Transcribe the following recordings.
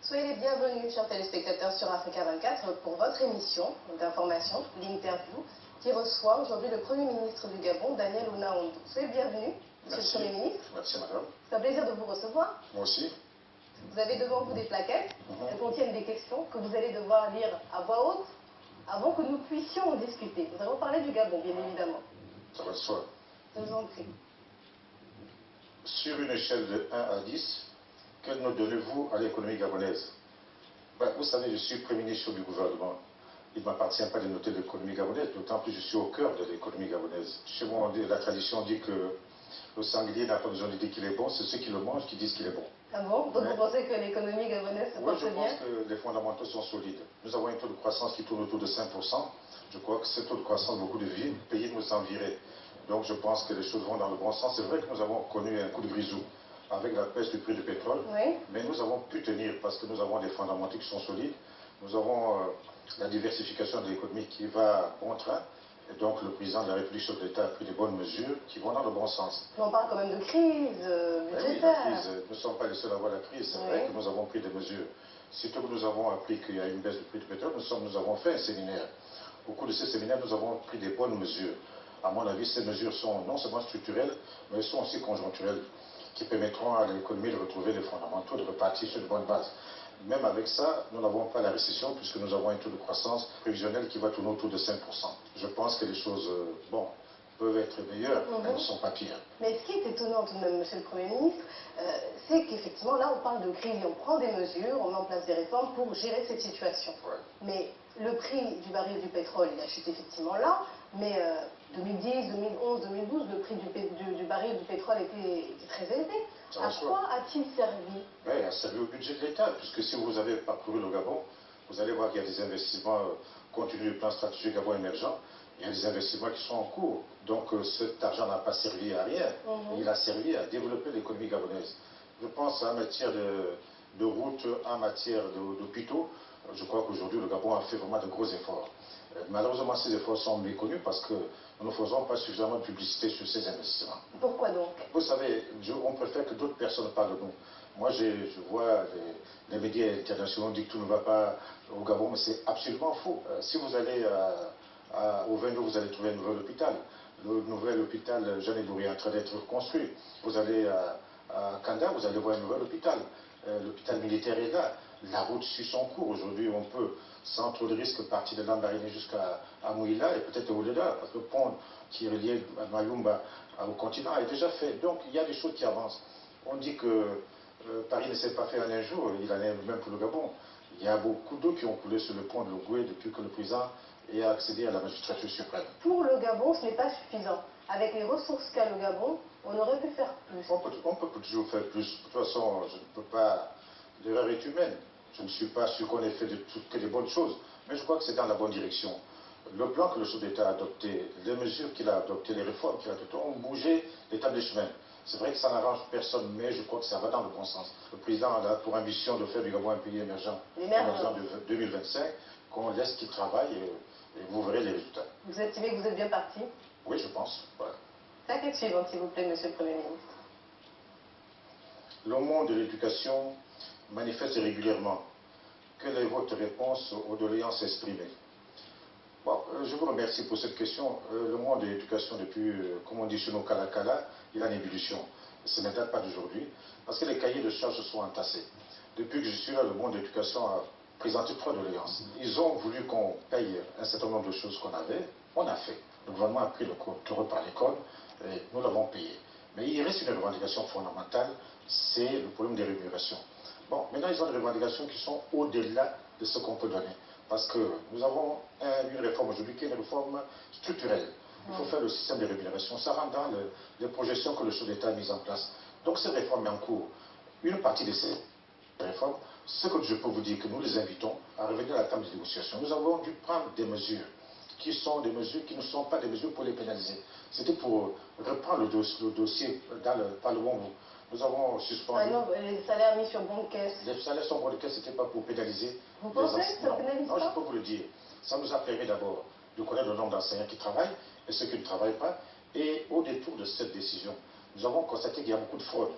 Soyez les bienvenus, chers téléspectateurs, sur Africa 24 pour votre émission d'information, l'interview, qui reçoit aujourd'hui le Premier ministre du Gabon, Daniel Onaondo. Soyez le bienvenu, monsieur le Premier ministre. Merci, madame. C'est un plaisir de vous recevoir. Moi aussi. Vous avez devant vous des plaquettes. Elles contiennent des questions que vous allez devoir lire à voix haute avant que nous puissions discuter. Nous allons parler du Gabon, bien évidemment. Ça va de soi. Je vous en prie. Sur une échelle de 1 à 10, quelle note donnez-vous à l'économie gabonaise? Vous savez, je suis Premier ministre du gouvernement. Il ne m'appartient pas de noter l'économie gabonaise, d'autant plus je suis au cœur de l'économie gabonaise. Chez moi, la tradition dit que le sanglier n'a pas besoin de dire qu'il est bon, c'est ceux qui le mangent qui disent qu'il est bon. Ah bon? Donc vous pensez que l'économie gabonaise se porte bien? Oui, je pense que les fondamentaux sont solides. Nous avons un taux de croissance qui tourne autour de 5%. Je crois que ce taux de croissance, beaucoup de pays nous enviraient. Donc je pense que les choses vont dans le bon sens. C'est vrai que nous avons connu un coup de grisou avec la baisse du prix du pétrole, oui. Mais nous avons pu tenir parce que nous avons des fondamentaux qui sont solides. Nous avons la diversification de l'économie qui va bon train. Et donc le président de la République, chef d'État, a pris des bonnes mesures qui vont dans le bon sens. On parle quand même de crise budgétaire. Oui, la crise, nous ne sommes pas les seuls à avoir la crise. C'est vrai que nous avons pris des mesures. Surtout que nous avons appris qu'il y a une baisse du prix du pétrole, nous avons fait un séminaire. Au cours de ce séminaire, nous avons pris des bonnes mesures. À mon avis, ces mesures sont non seulement structurelles, mais elles sont aussi conjoncturelles, qui permettront à l'économie de retrouver les fondamentaux, de repartir sur de bonnes bases. Même avec ça, nous n'avons pas la récession puisque nous avons un taux de croissance prévisionnel qui va tourner autour de 5%. Je pense que les choses, peuvent être meilleures, mais elles ne sont pas pires. Mais ce qui est étonnant tout de même, monsieur le Premier ministre, c'est qu'effectivement, là, on parle de crise, on prend des mesures, on met en place des réformes pour gérer cette situation. Ouais. Mais le prix du baril du pétrole, il a chuté effectivement là, mais 2010, 2011, 2012, le prix du baril du pétrole était très élevé. À quoi a-t-il servi? Il a servi au budget de l'État, puisque si vous avez parcouru le Gabon, vous allez voir qu'il y a des investissements continus du plan stratégique Gabon émergent. Il y a des investissements qui sont en cours. Donc cet argent n'a pas servi à rien. Il a servi à développer l'économie gabonaise. Je pense en matière de routes, en matière d'hôpitaux. Je crois qu'aujourd'hui le Gabon a fait vraiment de gros efforts. Malheureusement, ces efforts sont méconnus parce que nous ne faisons pas suffisamment de publicité sur ces investissements. Pourquoi donc? Vous savez, on préfère que d'autres personnes parlent de nous. Moi, je vois les médias internationaux dire que tout ne va pas au Gabon, mais c'est absolument faux. Si vous allez au Vendo, vous allez trouver un nouvel hôpital. Le nouvel hôpital Jeanne Bourré est en train d'être construit. Vous allez à Kanda, vous allez voir un nouvel hôpital. L'hôpital militaire est là. La route suit son cours. Aujourd'hui, on peut, sans trop de risques, partir de Lambaréné jusqu'à Mouila et peut-être au-delà, parce que le pont qui est relié à Mayumba au continent est déjà fait. Donc, il y a des choses qui avancent. On dit que Paris ne s'est pas fait en un jour, il en est même pour le Gabon. Il y a beaucoup d'eau qui ont coulé sur le pont de l'Ogoué depuis que le président ait accédé à la magistrature suprême. Pour le Gabon, ce n'est pas suffisant. Avec les ressources qu'a le Gabon, on aurait pu faire plus. On peut toujours faire plus. De toute façon, je ne peux pas... L'erreur est humaine. Je ne suis pas sûr qu'on ait fait que des bonnes choses. Mais je crois que c'est dans la bonne direction. Le plan que le chef d'État a adopté, les mesures qu'il a adoptées, les réformes qu'il a adoptées, ont bougé l'état des chemins. C'est vrai que ça n'arrange personne, mais je crois que ça va dans le bon sens. Le président a pour ambition de faire du Gabon un pays émergent en 2025, qu'on laisse qu'il travaille et vous verrez les résultats. Vous estimez que vous êtes bien parti? Oui, je pense. Voilà. La question suivante, s'il vous plaît, monsieur le Premier ministre. Le monde de l'éducation manifeste régulièrement. Quelle est votre réponse aux doléances exprimées? Je vous remercie pour cette question. Le monde de l'éducation, depuis, comme on dit chez nous, Kalakala, il est en ébullition. Ce ne date pas d'aujourd'hui, parce que les cahiers de charges se sont entassés. Depuis que je suis là, le monde de l'éducation a présenté 3 doléances. Ils ont voulu qu'on paye un certain nombre de choses qu'on avait. On a fait. Le gouvernement a pris le taureau par les cornes et nous l'avons payé. Mais il reste une revendication fondamentale, c'est le problème des rémunérations. Bon, maintenant, ils ont des revendications qui sont au-delà de ce qu'on peut donner. Parce que nous avons une réforme aujourd'hui qui est une réforme structurelle. Il faut faire le système de rémunération. Ça rentre dans les projections que le chef d'État a mises en place. Donc, cette réforme est en cours. Une partie de ces réformes, ce que je peux vous dire, que nous les invitons à revenir à la table de négociation. Nous avons dû prendre des mesures qui sont des mesures qui ne sont pas des mesures pour les pénaliser. C'était pour reprendre le dossier dans le Parlement. Nous avons suspendu... Ah non, les salaires mis sur bon de caisse. Les salaires sur bon de caisse, ce n'était pas pour pénaliser. Vous pensez que ça pénalise pas? Non, je peux vous le dire. Ça nous a permis d'abord de connaître le nombre d'enseignants qui travaillent et ceux qui ne travaillent pas. Et au détour de cette décision, nous avons constaté qu'il y a beaucoup de fraude.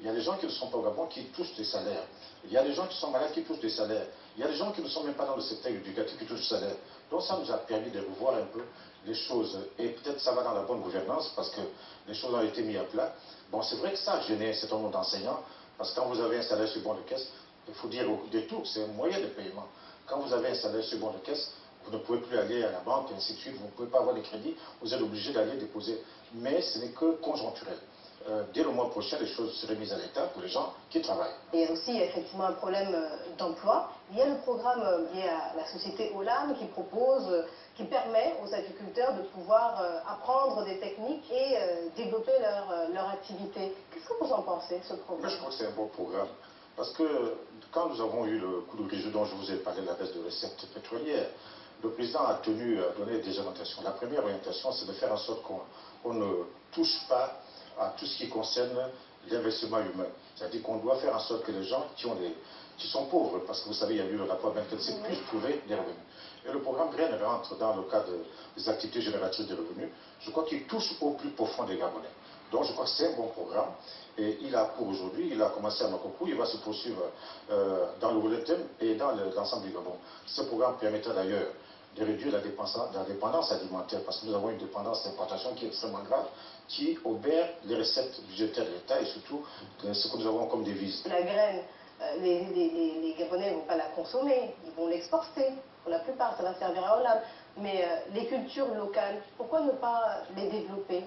Il y a des gens qui ne sont pas au Gabon qui touchent des salaires. Il y a des gens qui sont malades qui touchent des salaires. Il y a des gens qui ne sont même pas dans le secteur éducatif qui touchent des salaires. Donc ça nous a permis de revoir un peu les choses. Et peut-être ça va dans la bonne gouvernance parce que les choses ont été mises à plat. Bon, c'est vrai que ça a gêné un certain nombre d'enseignants parce que quand vous avez un salaire sur bon de caisse, il faut dire au détour, c'est un moyen de paiement. Quand vous avez un salaire sur bon de caisse, vous ne pouvez plus aller à la banque, et ainsi de suite, vous ne pouvez pas avoir de crédit, vous êtes obligé d'aller déposer. Mais ce n'est que conjoncturel. Dès le mois prochain, les choses seraient mises à l'état pour les gens qui travaillent. Il y a aussi effectivement un problème d'emploi. Il y a le programme lié à la société OLAM qui propose, qui permet aux agriculteurs de pouvoir apprendre des techniques et développer leur activité. Qu'est-ce que vous en pensez de ce programme? Moi, je crois que c'est un bon programme. Parce que quand nous avons eu le coup de réseau dont je vous ai parlé, la baisse de recettes pétrolières, le président a tenu à donner des orientations. La première orientation, c'est de faire en sorte qu'on ne touche pas à tout ce qui concerne l'investissement humain. C'est-à-dire qu'on doit faire en sorte que les gens qui sont pauvres, parce que vous savez, il y a eu le rapport Benkel, puissent trouver des revenus. Et le programme Graines rentre dans le cadre des activités génératrices de revenus. Je crois qu'il touche au plus profond des Gabonais. Donc je crois que c'est un bon programme. Et il a pour aujourd'hui, il a commencé à Makoko, il va se poursuivre dans le Woletem et dans l'ensemble du Gabon. Ce programme permettra d'ailleurs de réduire la dépendance alimentaire, parce que nous avons une dépendance d'importation qui est extrêmement grave, qui obère les recettes budgétaires de l'État et surtout ce que nous avons comme devise. La graine, les Gabonais ne vont pas la consommer, ils vont l'exporter. Pour la plupart, ça va servir à Hollande. Mais les cultures locales, pourquoi ne pas les développer?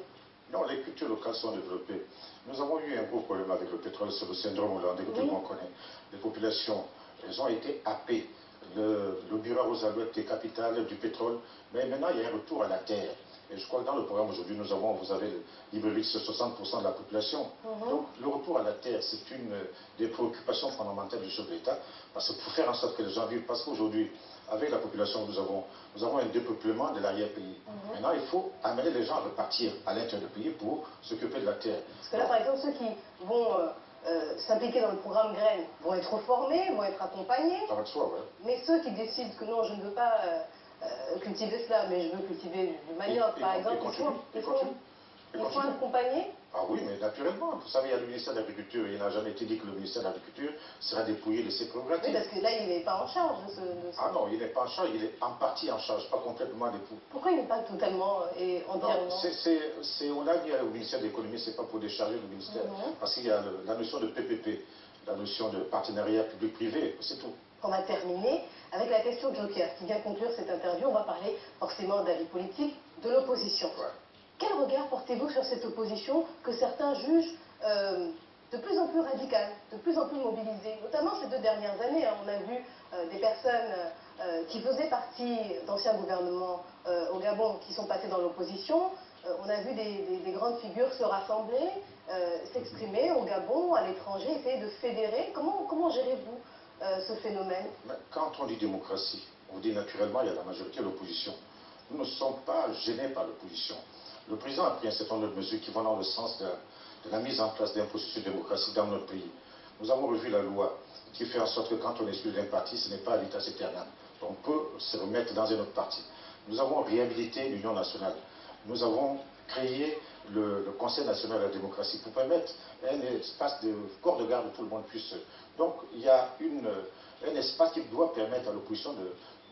Non, les cultures locales sont développées. Nous avons eu un gros problème avec le pétrole, c'est le syndrome hollandais que tout le monde connaît. Les populations, elles ont été happées. Le bureau aux alouettes des capitales du pétrole, mais maintenant il y a un retour à la terre. Et je crois que dans le programme aujourd'hui, vous avez l'Ibérique, c'est 60% de la population. Donc le retour à la terre, c'est une des préoccupations fondamentales du chef de l'État, parce qu'il faut faire en sorte que les gens vivent. Parce qu'aujourd'hui, avec la population que nous avons un dépeuplement de l'arrière-pays. Maintenant, il faut amener les gens à repartir à l'intérieur du pays pour s'occuper de la terre. Parce que là, par exemple, ceux qui vont s'impliquer dans le programme Graines vont être formés, vont être accompagnés. Ça va de soi, ouais. Mais ceux qui décident que non, je ne veux pas cultiver cela, mais je veux cultiver du manioc, par exemple, il faut accompagner. Ah oui, mais naturellement. Vous savez, il y a le ministère de l'Agriculture, il n'a jamais été dit que le ministère de l'Agriculture sera dépouillé de ses prérogatives. Oui, parce que là, il n'est pas en charge de ce... Ah non, il n'est pas en charge, il est en partie en charge, pas complètement dépouillé. Pourquoi il n'est pas totalement et entièrement? On a dit au ministère de l'Économie, c'est pas pour décharger le ministère, parce qu'il y a la notion de PPP, la notion de partenariat public-privé, c'est tout. On va terminer avec la question Joker, qui vient conclure cette interview. On va parler forcément d'avis politique de l'opposition. Ouais. Quel regard portez-vous sur cette opposition que certains jugent de plus en plus radicale, de plus en plus mobilisée, notamment ces 2 dernières années? On a vu des personnes qui faisaient partie d'anciens gouvernements au Gabon qui sont passées dans l'opposition. On a vu des grandes figures se rassembler, s'exprimer au Gabon, à l'étranger, essayer de fédérer. Comment gérez-vous ce phénomène? Quand on dit démocratie, on dit naturellement il y a la majorité et l'opposition. Nous ne sommes pas gênés par l'opposition. Le président a pris un certain nombre de mesures qui vont dans le sens de la mise en place d'un processus de démocratie dans notre pays. Nous avons revu la loi qui fait en sorte que quand on exclut d'un parti, ce n'est pas à l'état éternel. On peut se remettre dans un autre parti. Nous avons réhabilité l'Union nationale. Nous avons créé le Conseil national de la démocratie pour permettre un espace de corps de garde où tout le monde puisse... Donc il y a un espace qui doit permettre à l'opposition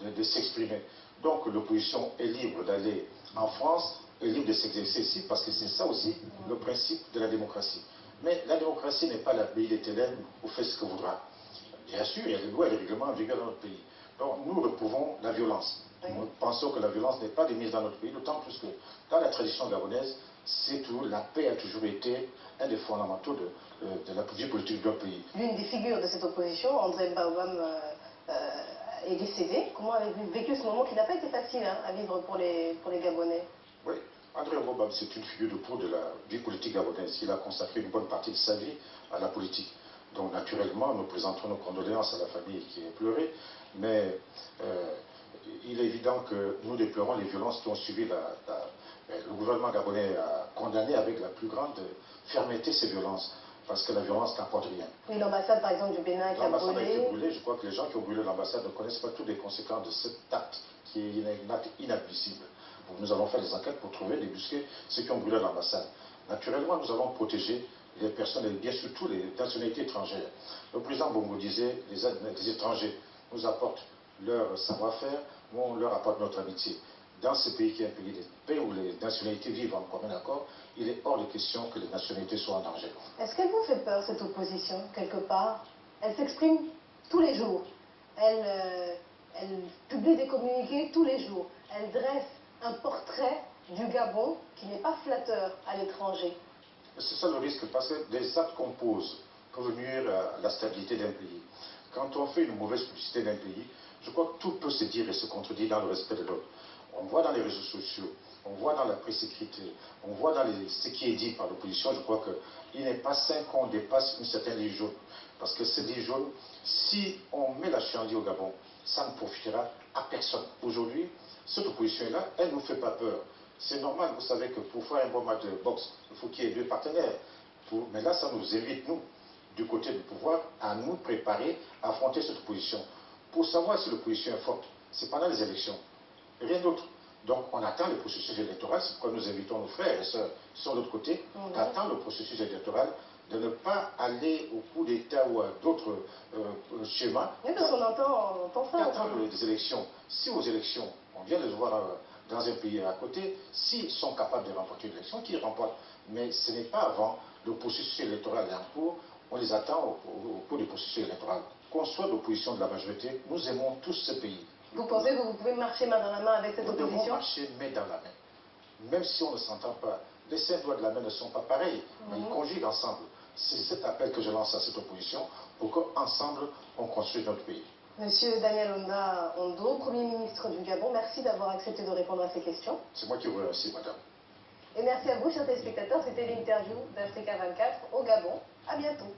de s'exprimer. Donc l'opposition est libre d'aller en France, est libre de s'exercer ici, parce que c'est ça aussi le principe de la démocratie. Mais la démocratie n'est pas l'abbaye d'éternel où fait ce que voudra. Bien sûr, il y a des lois et des règlements en vigueur dans notre pays. Donc nous reprouvons la violence. Nous pensons que la violence n'est pas démise dans notre pays, d'autant plus que dans la tradition gabonaise, la paix a toujours été un des fondamentaux de la vie politique de notre pays. L'une des figures de cette opposition, André Baobam, est décédé. Comment avez-vous vécu ce moment qui n'a pas été facile à vivre pour les Gabonais? Oui, André Baobam, c'est une figure de proue de la vie politique gabonaise. Il a consacré une bonne partie de sa vie à la politique. Donc naturellement, nous présentons nos condoléances à la famille qui a pleuré, mais il est évident que nous déplorons les violences qui ont suivi le gouvernement gabonais a condamné avec la plus grande fermeté ces violences, parce que la violence n'apporte rien. Oui, l'ambassade par exemple du Bénin qui a brûlé. L'ambassade a été brûlée. Je crois que les gens qui ont brûlé l'ambassade ne connaissent pas toutes les conséquences de cet acte qui est un acte inadmissible. Donc nous allons faire des enquêtes pour trouver, débusquer ceux qui ont brûlé l'ambassade. Naturellement, nous allons protéger les personnes, et bien surtout les nationalités étrangères. Le président Bongo disait, les étrangers nous apportent leur savoir-faire, on leur apporte notre amitié. Dans ce pays qui est un pays où les nationalités vivent en commun accord, il est hors de question que les nationalités soient en danger. Est-ce qu'elle vous fait peur, cette opposition, quelque part? Elle s'exprime tous les jours. Elle publie des communiqués tous les jours. Elle dresse un portrait du Gabon qui n'est pas flatteur à l'étranger. C'est ça le risque, parce que les actes qu'on pose peuvent nuire à la stabilité d'un pays. Quand on fait une mauvaise publicité d'un pays, je crois que tout peut se dire et se contredire dans le respect de l'autre. On voit dans les réseaux sociaux, on voit dans la presse écrite, on voit dans ce qui est dit par l'opposition. Je crois qu'il n'est pas sain qu'on dépasse une certaine ligne jaune. Parce que cette ligne jaune, si on met la chienlit au Gabon, ça ne profitera à personne. Aujourd'hui, cette opposition-là, elle ne nous fait pas peur. C'est normal, vous savez que pour faire un bon match de boxe, il faut qu'il y ait deux partenaires. Mais là, ça nous invite, nous, du côté du pouvoir, à nous préparer à affronter cette opposition. Pour savoir si l'opposition est forte, c'est pendant les élections. Rien d'autre. Donc on attend le processus électoral, c'est pourquoi nous invitons nos frères et sœurs qui sont de l'autre côté, d'attendre le processus électoral, de ne pas aller au coup d'État ou à d'autres schémas. Oui, parce qu'on entend ça. D'attendre les élections. Si aux élections, on vient de les voir dans un pays à côté, s'ils sont capables de remporter une élection, qu'ils remportent. Mais ce n'est pas avant le processus électoral est en cours, on les attend au cours du processus électoral. Qu'on soit l'opposition de la majorité, nous aimons tous ce pays. Vous pensez que vous pouvez marcher main dans la main avec cette opposition? Nous devons marcher main dans la main. Même si on ne s'entend pas, les 5 doigts de la main ne sont pas pareils, mais ils conjuguent ensemble. C'est cet appel que je lance à cette opposition pour qu'ensemble, on construise notre pays. Monsieur Daniel Onda Ondo, Premier ministre du Gabon, merci d'avoir accepté de répondre à ces questions. C'est moi qui vous remercie, madame. Et merci à vous, chers téléspectateurs. C'était l'interview d'Africa 24 au Gabon. À bientôt.